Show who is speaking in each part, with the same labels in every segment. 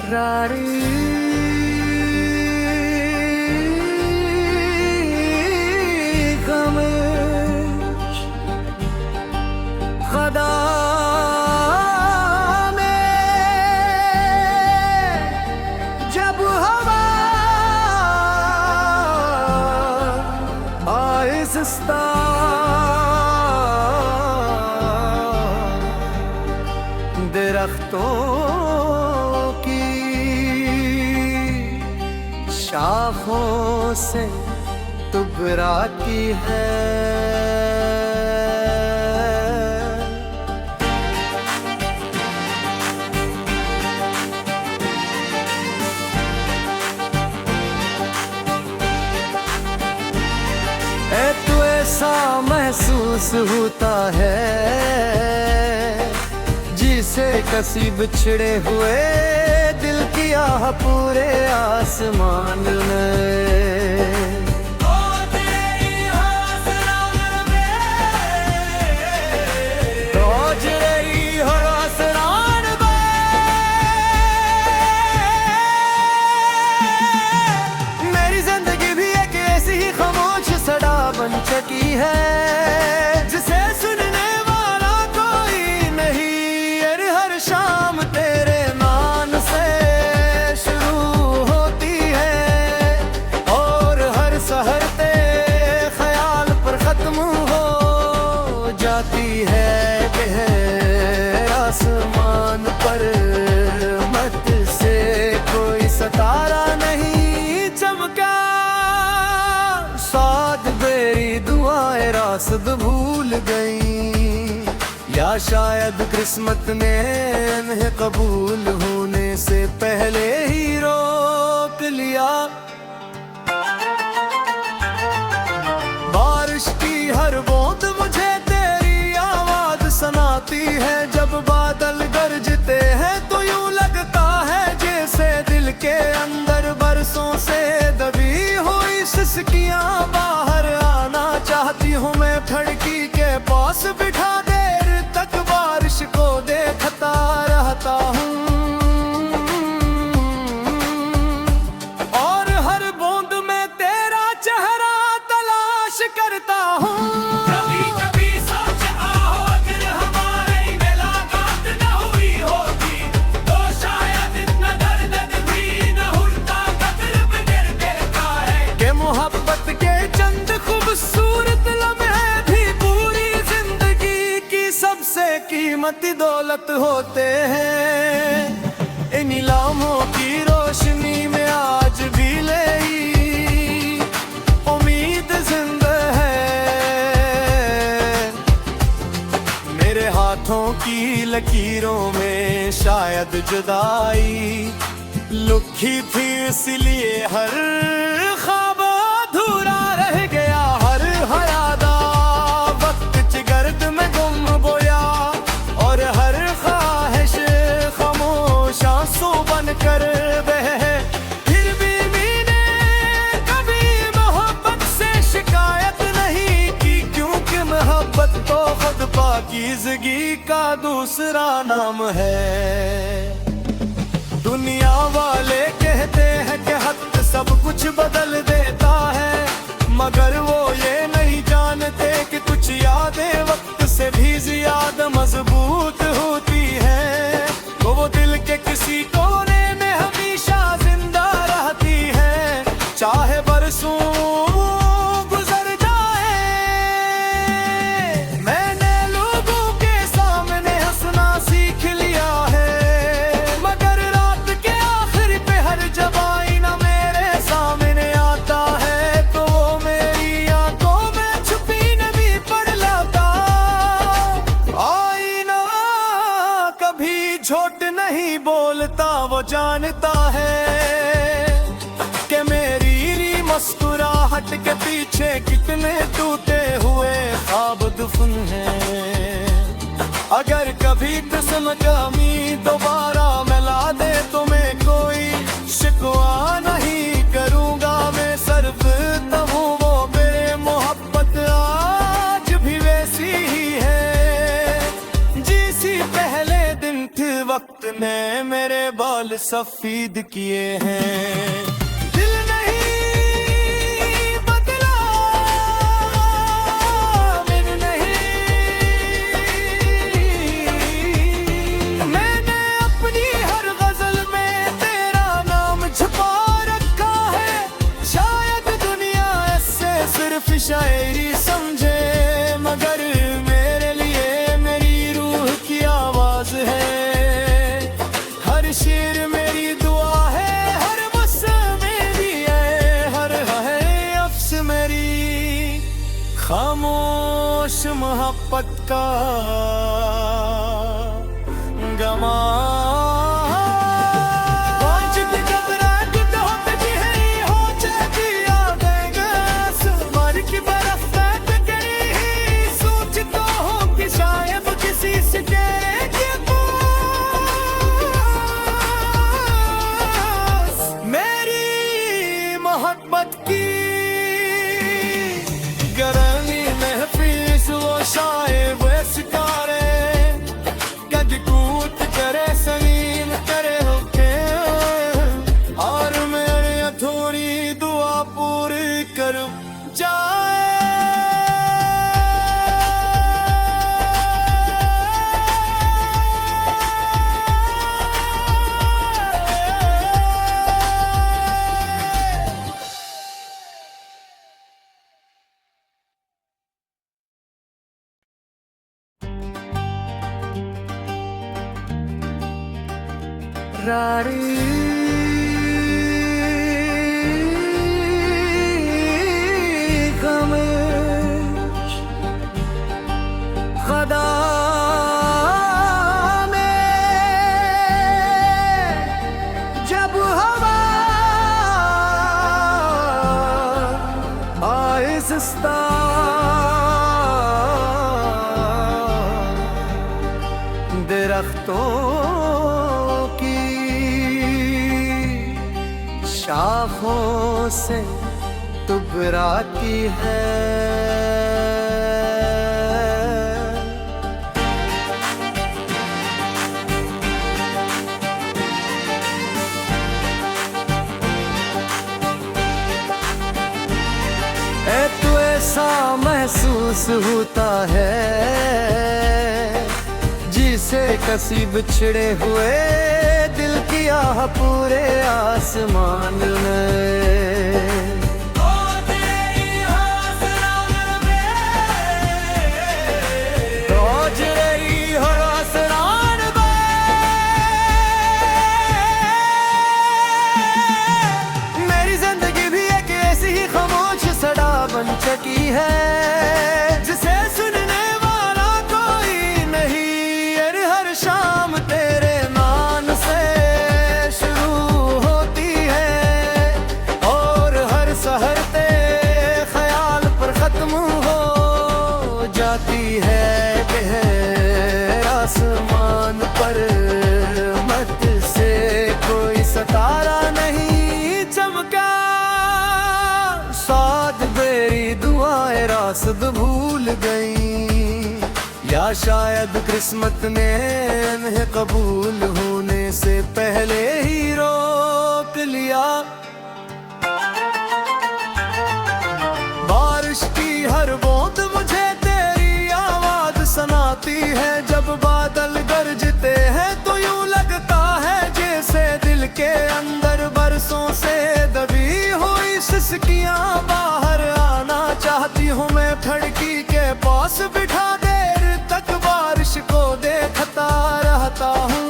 Speaker 1: रारी खामोश खदा में जब हवा आहिस्ता दरख्तों की शाखों से टुकराती है। तो ऐसा महसूस होता है जिसे कसी बिछड़े हुए दिल की आह पूरे आसमान में। मेरी जिंदगी भी एक ऐसी ही खामोश सदा बन चुकी है जिसे सुनने वाला कोई नहीं। अरे हर शाम तेरे नाम से शुरू होती है और हर सहर तेरे ख्याल पर खत्म हो जाती है। गहरे आसमान पर मत से कोई सितारा नहीं चमका। साथ मेरी दुआएं रास्ते भूल गई या शायद किस्मत ने इन्हें कबूल होने से पहले ही रोक लिया। बारिश की हर बूंद मुझे तेरी आवाज सुनाती है। जब बादल गरजते हैं तो यूं लगता है जैसे दिल के अंदर बरसों से दबी हुई सिसकियां बाहर आना चाहती हूँ मैं। खिड़की के पास बिठा देर तक बारिश को देखता रहता हूँ और हर बूंद में तेरा चेहरा तलाश करता हूँ। मोहब्बत के चंद खूबसूरत लम्हे भी पूरी जिंदगी की सबसे कीमती दौलत होते हैं। इन लम्हों की रोशनी में आज भी ले उम्मीद जिंदा है। मेरे हाथों की लकीरों में शायद जुदाई लुकी थी इसलिए हर ख्वाब अधूरा रह गया। हर हरादा वक्त च गर्द में गुम बोया और हर ख्वाहिश खामोश आंसू बन कर बह। फिर भी मैंने कभी मोहब्बत से शिकायत नहीं की क्योंकि मोहब्बत तो खुद पाकीज़गी का दूसरा नाम है। दुनिया वाले कहते हैं कि हक सब कुछ बदल देता है मगर वो ये नहीं जानते कि कुछ यादें वक्त से भी ज्यादा मजबूत होती है। तो वो दिल के किसी कोने में हमेशा जिंदा रहती है चाहे बरसों गुजर जाए। मैंने लोगों के सामने हंसना सीख लिया है मगर रात के आखिर पे हर जब आईना मेरे सामने आता है तो वो मेरी आंखों में छुपी नमी पढ़ लाता। आईना कभी झूठ नहीं बोलता वो जानता है कि मेरी मुस्कुराहट के पीछे कितने टूटे हुए ख्वाब दफन हैं। अगर कभी किस्म कमी दोबारा मिला दे तुम्हें कोई शिकवा नहीं करूंगा मैं। सिर्फ तब वो मेरे मोहब्बत आज भी वैसी ही है जिसी पहले दिन थी वक्त ने मेरे बाल सफेद किए हैं। दिल नहीं बदला, मैंने अपनी हर गजल में तेरा नाम छुपा रखा है। शायद दुनिया ऐसे सिर्फ शायरी समझे, मगर मेरे लिए मेरी रूह की आवाज है। हर शेर मेरी दुआ है, हर मौसम मेरी है, हर है अफ्स मेरी खामोश मोहब्बत का गमा। मोहब्बत की गरमी महफिल वो शायर वो सितारे कद कूद करे सलीम करे होके, और मेरे थोड़ी दुआ पूरी कर जाए। रारी खामोश खुदा में जब हवा आहिस्ता दरख्तों शाखों से टुकराती है। तो ऐसा महसूस होता है जिसे किसी बिछड़े हुए दिल की आह पूरे आसमान में। मेरी जिंदगी भी एक ऐसी ही खामोश सड़ा बन चुकी है जिसे सुनने वाला कोई नहीं। अरे हर शाम तेरे नाम से शुरू होती है और हर सहर तेरे ख्याल पर खत्म हो जाती है। गहरे आसमान पर मत से कोई सितारा नहीं चमका, साथ मेरी दुआएं रास्ते भूल गई, या शायद किस्मत ने इन्हें कबूल होने से पहले ही रोक लिया। बारिश की हर बूंद मुझे तेरी आवाज सुनाती है। जब बादल गरजते हैं तो यूं लगता है जैसे दिल के अंदर बरसों से दबी हुई सिसकियां बाहर आना चाहती हूँ मैं। खिड़की के पास बिठा देर तक बारिश को देखता रहता हूँ,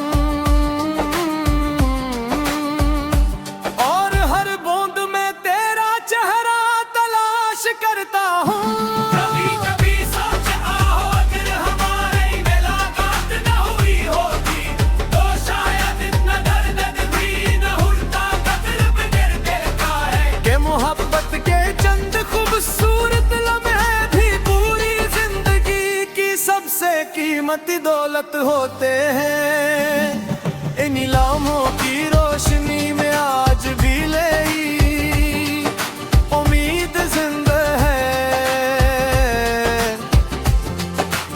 Speaker 1: और हर बूंद में तेरा चेहरा तलाश करता हूँ। कभी कभी सोचता हो अगर हमारी मुलाकात न हुई होती तो शायद इतना दर्द भी न होता। कब्र पे गिर देखा है कि मोहब्बत के चंद खूबसूरत लम्हे भी पूरी जिंदगी की सबसे कीमती दौलत होते हैं। इन लम्हों की रोशनी में आज भी ले उम्मीद जिंदा है।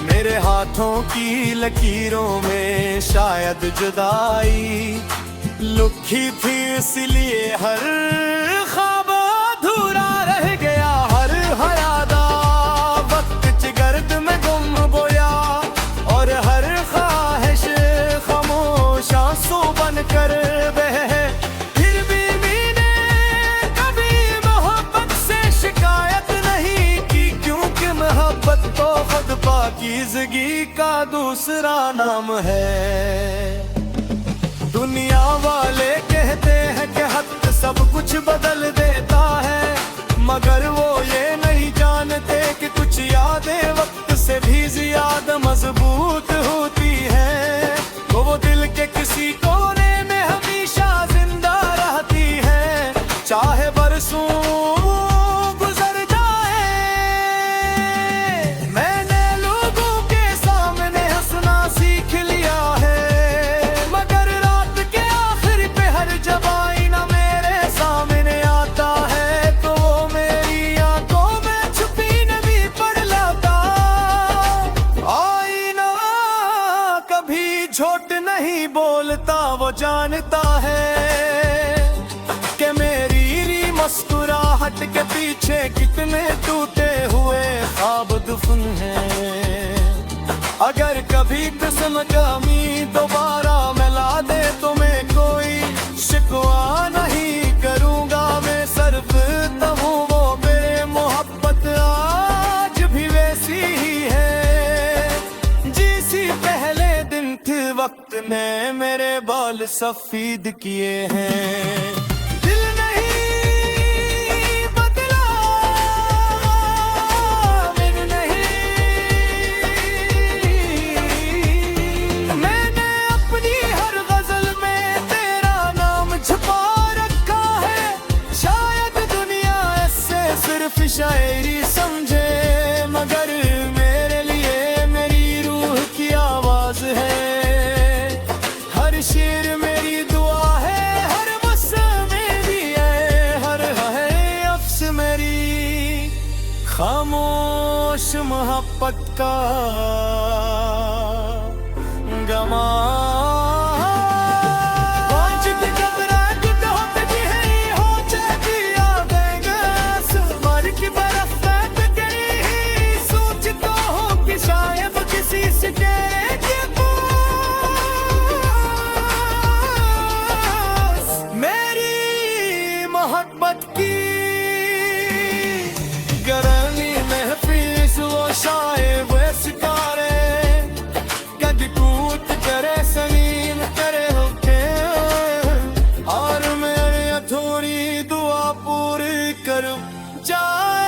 Speaker 1: मेरे हाथों की लकीरों में शायद जुदाई लुकी थी, इसलिए हर ख्वाब अधूरा रह गया। हर हयादा वक्त च गर्द में गुम बोया, और हर ख्वाहिश खामोश आंसू बन कर बह। फिर भी मैंने कभी मोहब्बत से शिकायत नहीं की, क्योंकि मोहब्बत तो खुद पाकीज़गी का दूसरा नाम है। दुनिया वाले कहते हैं कि हक सब कुछ बदल देता है, मगर वो ये नहीं जानते कि कुछ यादें वक्त से भी ज्यादा मजबूत होती है। वो दिल के किसी कोने में हमेशा जिंदा रहती है, चाहे बरसों गुजर जाए। मैंने लोगों के सामने हंसना सीख लिया है, जब आईना मेरे सामने आता है तो वो मेरी आंखों में छुपी नमी पड़ लाता। आईना कभी झूठ नहीं बोलता, वो जानता है कि मेरी मुस्कुराहट के पीछे कितने टूटे हुए ख्वाब दफन हैं। अगर कभी किस्म कमी दोबारा मिला दे तो मैं कोई शिकवा नहीं करूंगा, मैं सिर्फ तहूँ वो मेरे मोहब्बत आज भी वैसी ही है जिसी पहले दिन थे वक्त ने मेरे बाल सफेद किए हैं। दिल नहीं बदला, मैं नहीं, मैंने अपनी हर गजल में तेरा नाम छुपा रखा है। शायद दुनिया ऐसे सिर्फ शायरी समझे, मगर मेरे लिए मेरी रूह की आवाज है। हर शेर मेरी दुआ है, हर मस्सा मेरी है, हर है अफ्स मेरी खामोश मोहब्बत का गमा। मेरी मोहब्बत की गरमी महफिल वो शायद वे सितारे कद कूद करे सलीम करे होके, और मेरी अधूरी दुआ पूरी कर जाए।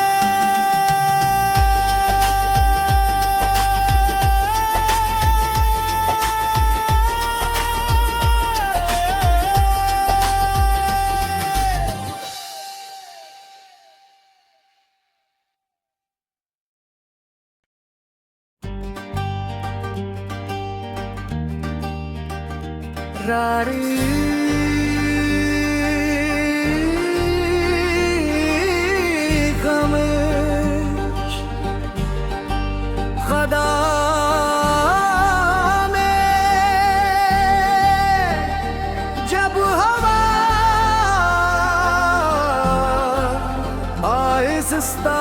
Speaker 1: रारी खामोश खुदा में जब हवा आहिस्ता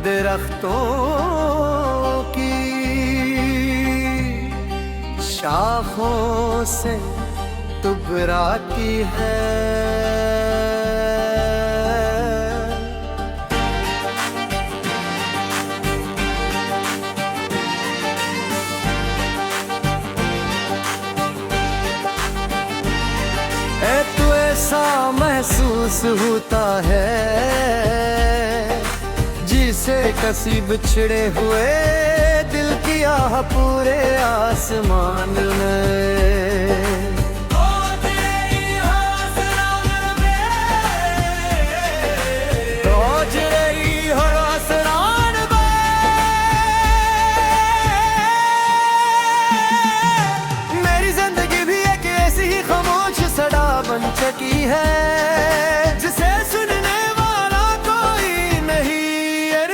Speaker 1: दरख्तों शाखों से टुकराती है। तो ऐसा महसूस होता है जिसे किसी बिछड़े हुए दिल की आह पूरे आसमान में। मेरी जिंदगी भी एक ऐसी ही खामोश सड़ा बन चुकी है जिसे सुनने वाला कोई नहीं है।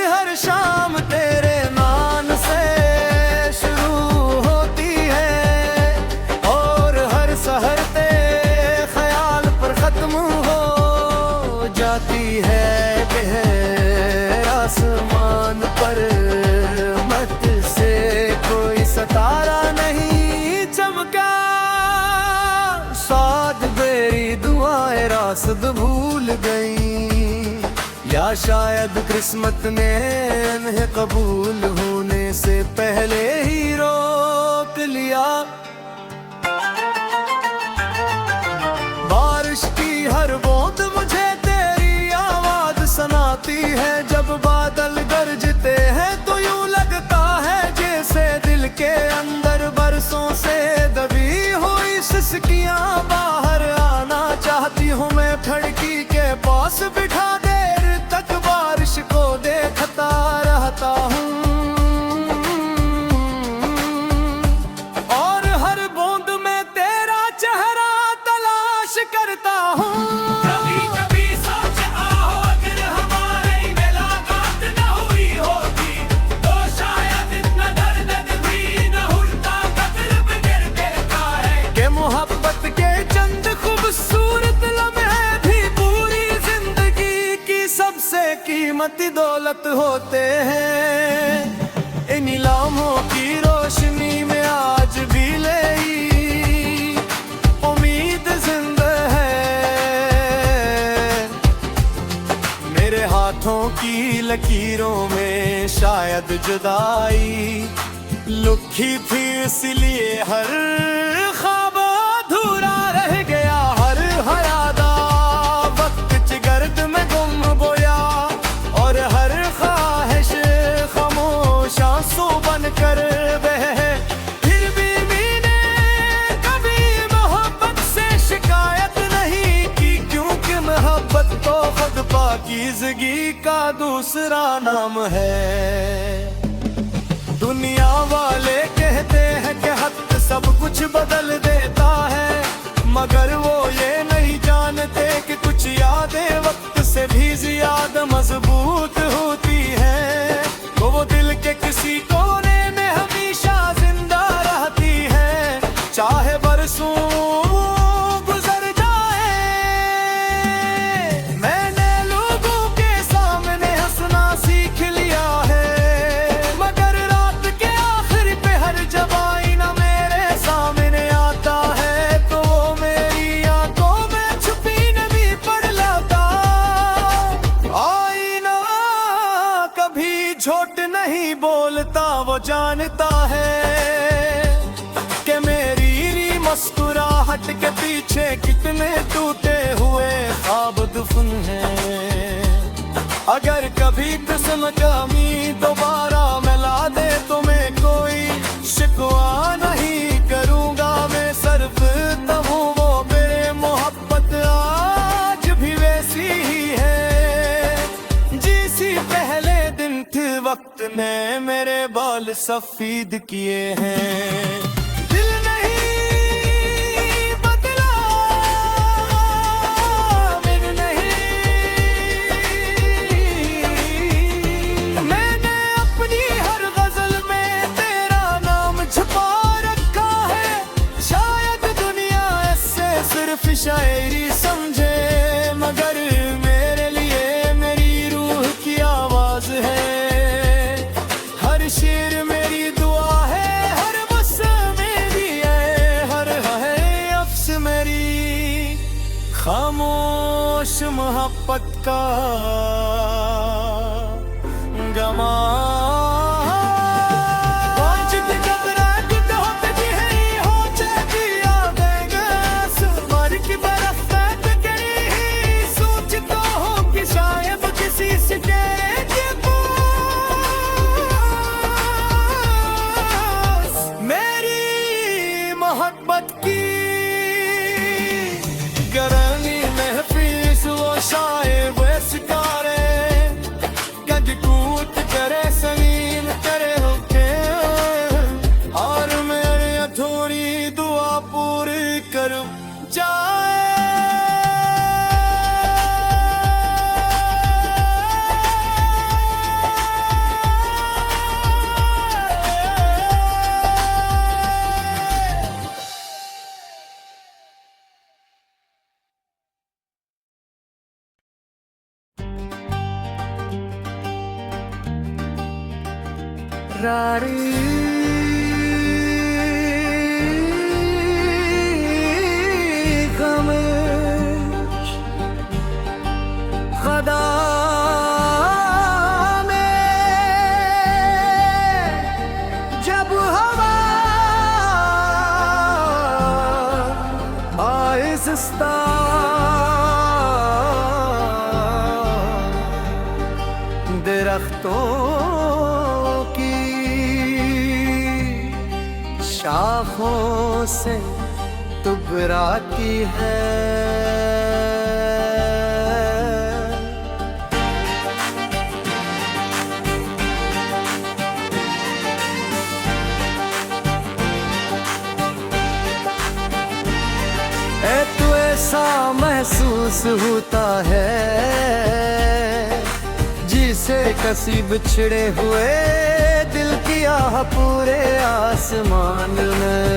Speaker 1: मकसद भूल गई, या शायद किस्मत ने इन्हें कबूल होने से पहले ही रोक लिया। बारिश की हर बूंद मुझे तेरी आवाज सुनाती है, जब बादल गरजते हैं तो यूं लगता है जैसे दिल के अंदर बरसों से दबी हुई सिसकियां बाहर आना चाहती हूँ मैं। खिड़की के पास बिठा देर तक बारिश को देखता रहता हूँ, और हर बूंद में तेरा चेहरा तलाश करता हूँ।
Speaker 2: कभी कभी सोचता हो अगर हमारी मुलाकात न हुई होती तो शायद इतना दर्द भी न होता। कब्र पे गिर गिरता है
Speaker 1: के मोहब्बत के चंद खूबसूरत लम्हे भी पूरी जिंदगी की सबसे कीमती दौलत होते हैं। इन लम्हों की रोशनी में आज भी लेई उम्मीद जिंदा है। मेरे हाथों की लकीरों में शायद जुदाई लुकी थी, इसलिए हर ख्वाब अधूरा रह गया। हर हरादा वक्त च गर्द में गुम बोया, और हर ख्वाहिश खामोश आंसू बन कर बह। फिर भी मैंने कभी मोहब्बत से शिकायत नहीं की, क्योंकि मोहब्बत तो खुद पाकीज़गी का दूसरा नाम है। दुनिया वाले कहते हैं कि हक सब कुछ बदल देता है, मगर वो ये नहीं जानते कि कुछ यादें वक्त से भी ज्यादा मजबूत होती हैं। वो दिल के किसी कोने में हमेशा जिंदा रहती है, चाहे बरसों गुजर जाए। मैंने लोगों के सामने हंसना सीख लिया है, मगर रात के आखिर पे हर जब आईना मेरे सामने आता है तो वो मेरी आंखों में छुपी नमी पढ़ लाता। आईना कभी झूठ नहीं बोलता, वो जानता है कि मेरी मुस्कुराहट के पीछे कितने टूटे हुए ख्वाब दफन हैं। अगर कभी किस्म कमी दोबारा मिला दे तो मैं कोई शिकवा नहीं करूंगा मैं, सिर्फ तब वो मेरे मोहब्बत आज भी वैसी ही है जिसी पहले दिन थे वक्त ने मेरे बाल सफेद किए हैं। दिल नहीं बदला, मैं नहीं, मैंने अपनी हर गजल में तेरा नाम छुपा रखा है। शायद दुनिया ऐसे सिर्फ शायरी समझे, मगर मेरे लिए मेरी रूह की आवाज है। हर शेर मेरी दुआ है, हर बस मेरी है, हर है अफ्स मेरी खामोश मोहब्बत का गमा। मोहब्बत की गरमी महफिस वो शायर वो सितारे गज कूट करे समीन करे होके, और मेरी अधूरी दुआ पूरी कर जाए। की शाखों से टुकराती है। तो ऐसा महसूस होता है जिसे कसी बिछड़े हुए दिल की आह पूरे आसमान में।